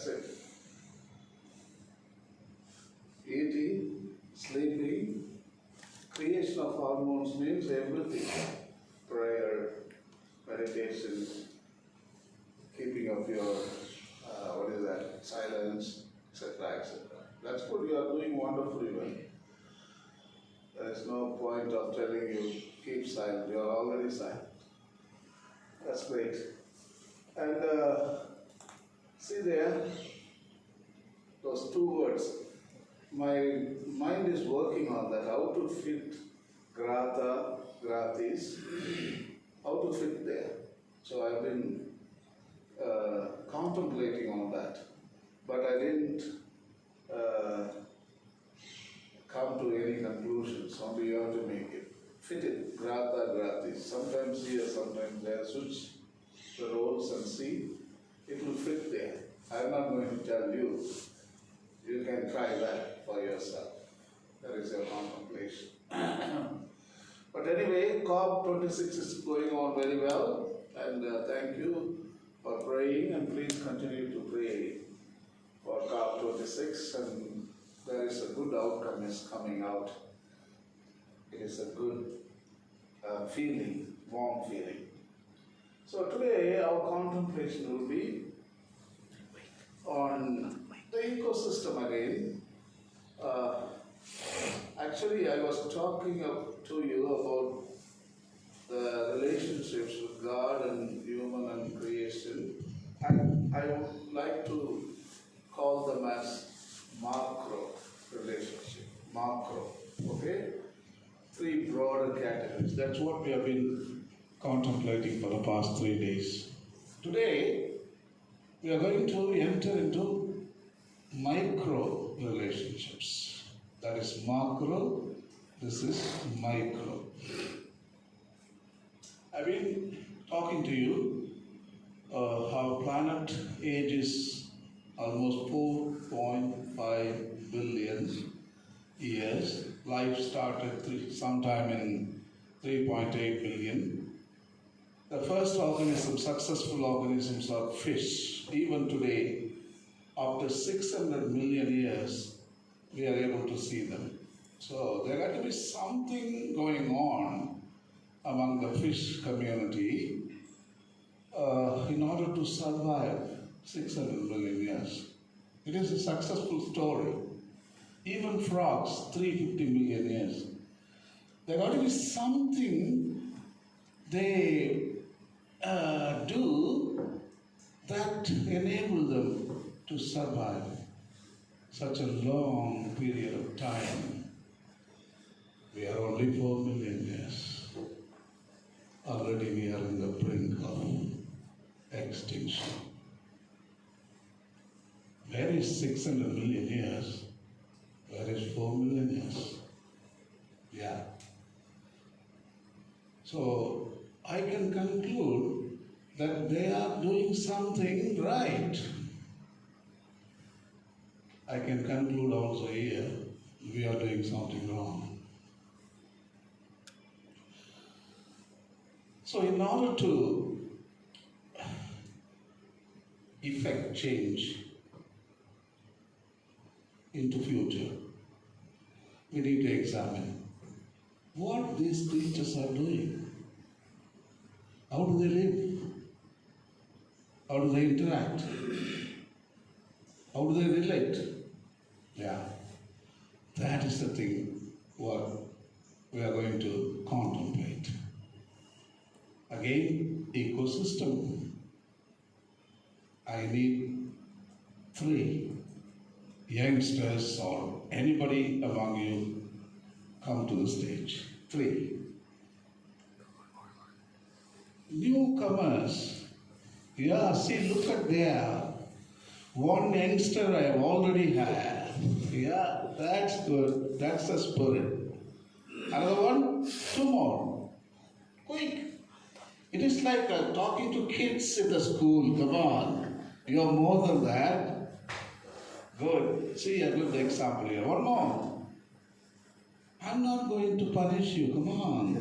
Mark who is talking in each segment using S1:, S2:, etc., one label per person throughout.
S1: That's it. Eating, sleeping, creation of hormones means everything. Prayer, meditation, keeping of your, silence, etc., etc. That's good, you are doing wonderfully well. There is no point of telling you, keep silent, you are already silent. That's great. And see there, those two words. My mind is working on that, how to fit grata, gratis, how to fit there. So I've been contemplating on that, but I didn't come to any conclusions, only you have to make it. Fit it, grata, gratis. Sometimes here, sometimes there, switch the roles and see, it will fit there. I'm not going to tell you, you can try that for yourself. That is your contemplation. But anyway, COP26 is going on very well, and thank you for praying, and please continue to pray for COP26, and there is a good outcome is coming out. It is a good feeling, warm feeling. So today our contemplation will be on the ecosystem again. Actually, I was talking to you about the relationships with God and human and creation. And I would like to call them as macro relationship. Macro, okay? Three broader categories. That's what we have been contemplating for the past 3 days. Today, we are going to enter into micro relationships. That is macro, this is micro. I've been talking to you how planet age is almost 4.5 billion years. Life started sometime in 3.8 billion. The first successful organisms are fish. Even today, after 600 million years, we are able to see them. So there had to be something going on among the fish community in order to survive 600 million years. It is a successful story. Even frogs, 350 million years. There got to be something they do that enable them to survive such a long period of time. We are only 4 million years. Already we are in the brink of extinction. Where is 600 million years? Where is 4 million years? Yeah. So I can conclude that they are doing something right. I can conclude also here, we are doing something wrong. So in order to effect change into future, we need to examine what these creatures are doing. How do they live? How do they interact? How do they relate? Yeah, that is the thing what we are going to contemplate. Again, ecosystem. I need 3 youngsters or anybody among you come to the stage. 3 newcomers. Yeah, see, look at there. 1 youngster I have already had. Yeah, that's good. That's the spirit. Another one, 2 more. Quick. It is like talking to kids in the school. Come on. You are more than that. Good. See a good example here. 1 more. I'm not going to punish you. Come on.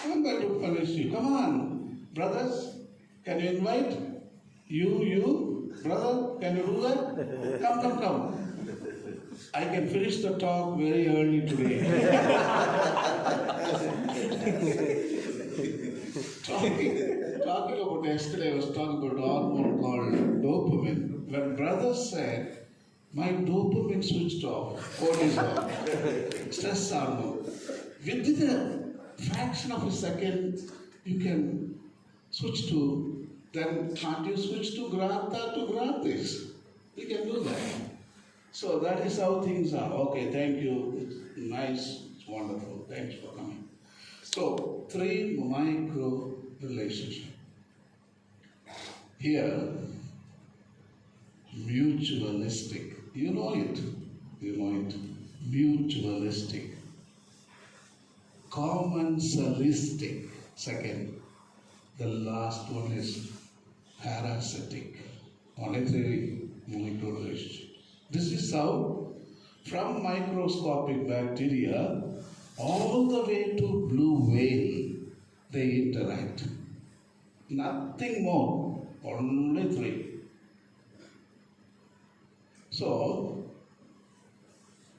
S1: I'm going to punish you. Come on. Brothers, can you invite? You. Brother, can you do that? Come, come, come. I can finish the talk very early today. talking about yesterday, I was talking about hormone called dopamine. When brother said, my dopamine switched off, cortisol, stress hormone. Within a fraction of a second, you can switch to, then can't you switch to grata to gratis? You can do that. So that is how things are. Okay, thank you. It's nice, it's wonderful. Thanks for coming. So, 3 micro relationship. Here, mutualistic. You know it. You know it. Mutualistic. Commensalistic. Second. The last one is parasitic. Only 3 micro relationships. This is how, from microscopic bacteria all the way to blue whale, they interact. Nothing more, only 3. So,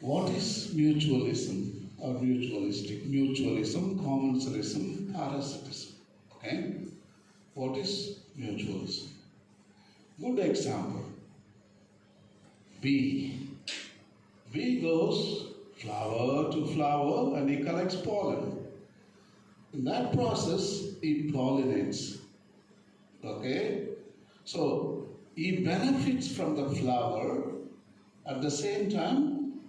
S1: what is mutualism or mutualistic? Mutualism, commensalism, parasitism. Okay? What is mutualism? Good example. Bee. Bee goes flower to flower and he collects pollen. In that process, he pollinates. Okay? So, he benefits from the flower, at the same time,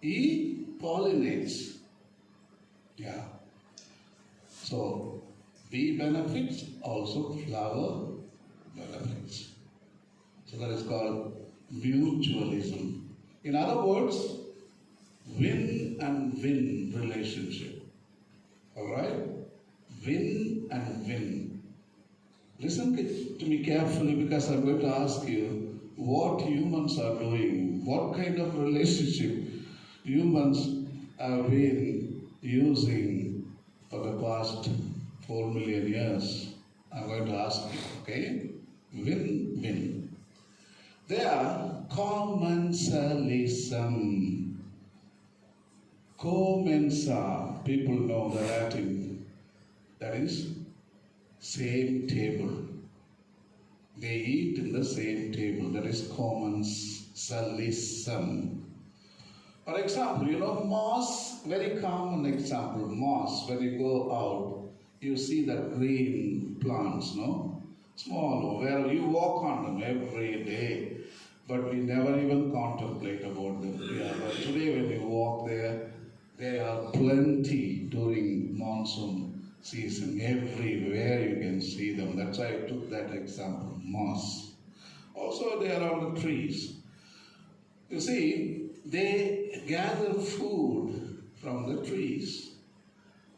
S1: he pollinates. Yeah. So, bee benefits, also flower benefits. So that is called mutualism. In other words, win and win relationship. Alright? Win and win. Listen to me carefully because I'm going to ask you what humans are doing, what kind of relationship humans have been using for the past 4 million years. I'm going to ask you, okay? Win, win. They are commensalism. Commensa, people know the Latin, that is same table. They eat in the same table, that is commensalism. For example, you know, moss, very common example, moss, when you go out, you see the green plants, no? Small, where you walk on them every day, but we never even contemplate about them. Yeah, but today when you walk there, there are plenty during monsoon season. Everywhere you can see them. That's why I took that example, moss. Also, they are on the trees. You see, they gather food from the trees,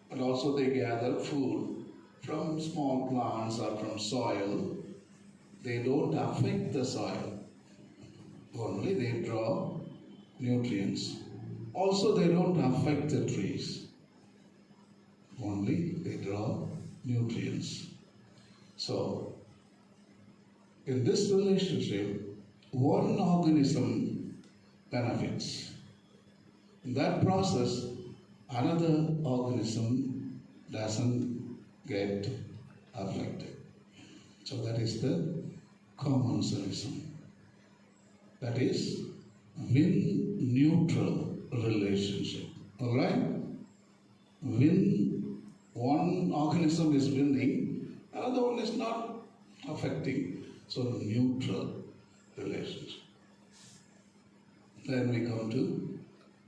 S1: but also they gather food from small plants or from soil. They don't affect the soil. Only they draw nutrients. Also, they don't affect the trees. Only they draw nutrients. So, in this relationship, one organism benefits. In that process, another organism doesn't get affected. So that is the commensalism. That is win-neutral relationship. Alright? Win, one organism is winning, another one is not affecting. So neutral relationship. Then we come to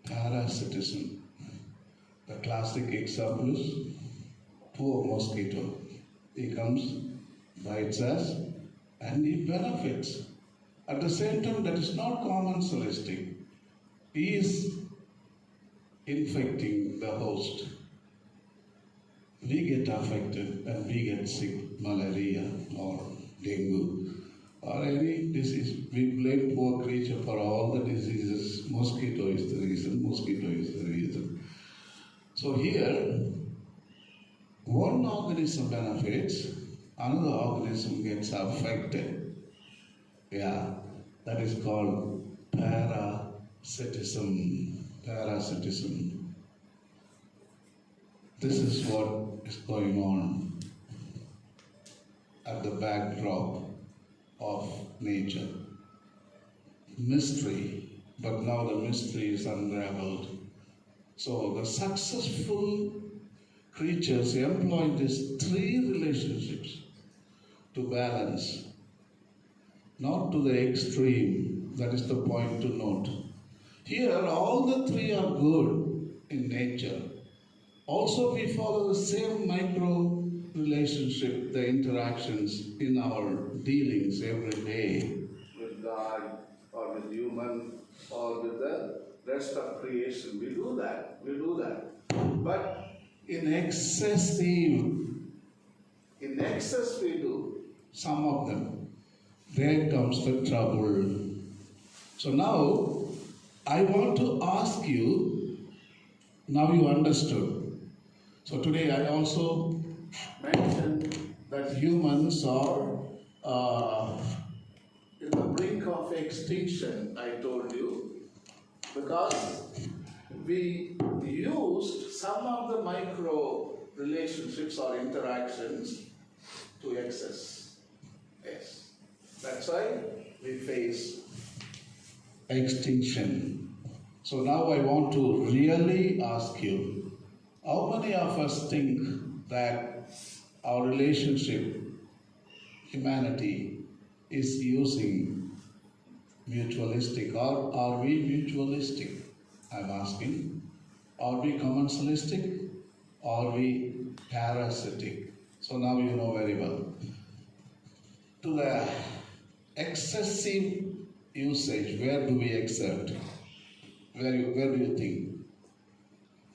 S1: parasitism. The classic example is poor mosquito. He comes, bites us, and he benefits. At the same time, that is not commensalistic. He is infecting the host. We get affected and we get sick, malaria or dengue or any disease. We blame poor creature for all the diseases. Mosquito is the reason, mosquito is the reason. So here, one organism benefits, another organism gets affected. Yeah, that is called parasitism. Parasitism. This is what is going on at the backdrop of nature. Mystery, but now the mystery is unraveled. So the successful creatures employ these three relationships to balance, not to the extreme. That is the point to note. Here, all the three are good in nature. Also, we follow the same micro relationship, the interactions in our dealings every day with God or with human or with the rest of creation. We do that. We do that. But in excess we do some of them. There comes the trouble. So now I want to ask you, now you understood. So today I also mentioned that humans are in the brink of extinction, I told you, because we used some of the micro relationships or interactions to excess. Yes. That's why we face extinction. So now I want to really ask you, how many of us think that our relationship, humanity, is using mutualistic, or are we mutualistic? I'm asking. Are we commensalistic? Are we parasitic? So now you know very well. To the excessive usage, where do we accept? Where do you think?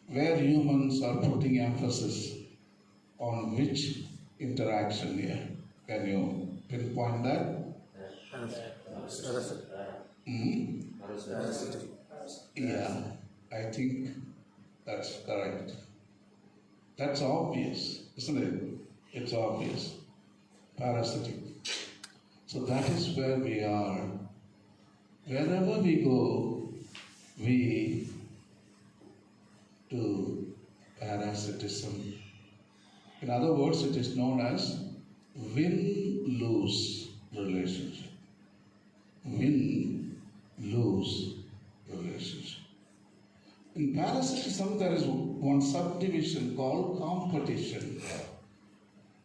S1: Where humans are putting emphasis on which interaction here? Can you pinpoint that? Hmm? Yeah, I think that's correct. That's obvious, isn't it? It's obvious. Parasitic. So that is where we are. Wherever we go, we do parasitism. In other words, it is known as win-lose relationship. Win-lose relationship. In parasitism, there is one subdivision called competition.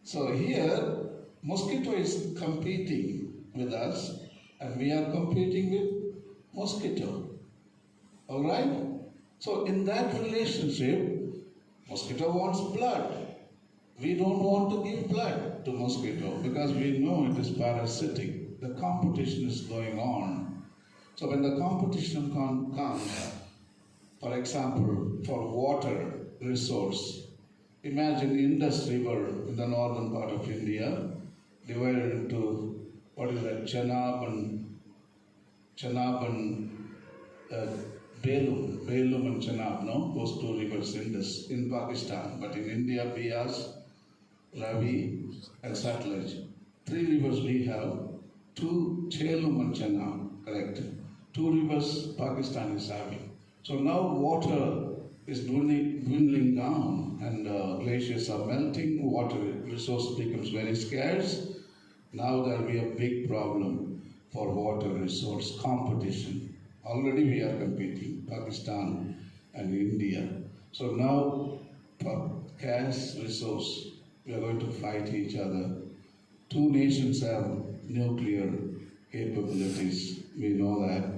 S1: So here, mosquito is competing with us, and we are competing with mosquito. All right? So in that relationship, mosquito wants blood. We don't want to give blood to mosquito because we know it is parasitic. The competition is going on. So when the competition comes, for example, for water resource, imagine Indus River in the northern part of India, divided into, what is that, Chenab and Belum and Chenab, no? Those two rivers in Pakistan. But in India, Bias, Ravi and Satluj. Three rivers we have, two Chelum and Chenab, correct? Two rivers Pakistan is having. So now water is dwindling down and glaciers are melting, water resource becomes very scarce. Now there will be a big problem for water resource competition. Already we are competing, Pakistan and India. So now for gas resource, we are going to fight each other. Two nations have nuclear capabilities, we know that.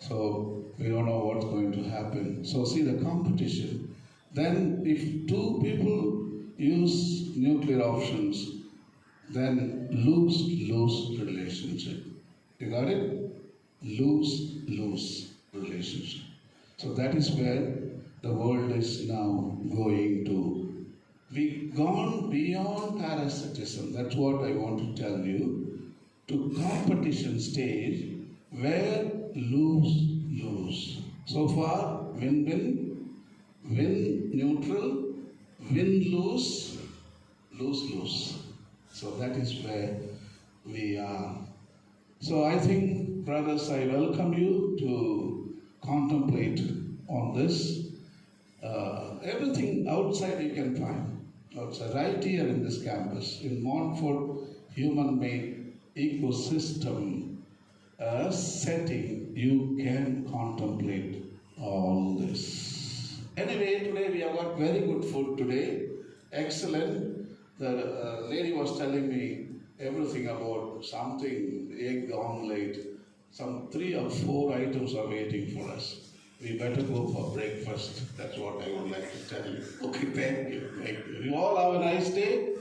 S1: So we don't know what's going to happen. So see the competition. Then if two people use nuclear options, then lose relationship. You got it? Lose relationship. So that is where the world is now going to. We've gone beyond parasitism. That's what I want to tell you. To competition stage where lose. So far, win-win, win-neutral, win-lose. So that is where we are. So I think, brothers, I welcome you to contemplate on this. Everything outside you can find. Outside, right here in this campus, in Montfort human-made ecosystem setting, you can contemplate all this. Anyway, today we have got very good food today. Excellent. The lady was telling me everything about something, egg omelette. Some 3 or 4 items are waiting for us. We better go for breakfast. That's what I would like to tell you. Okay, thank you. Thank you. You all have a nice day.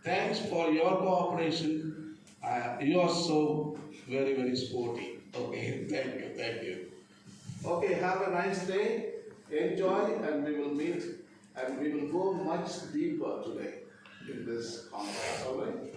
S1: Thanks for your cooperation. You are so very, very sporty. Okay, thank you. Thank you. Okay, have a nice day. Enjoy, and we will meet, and we will go much deeper today in this conference. All right?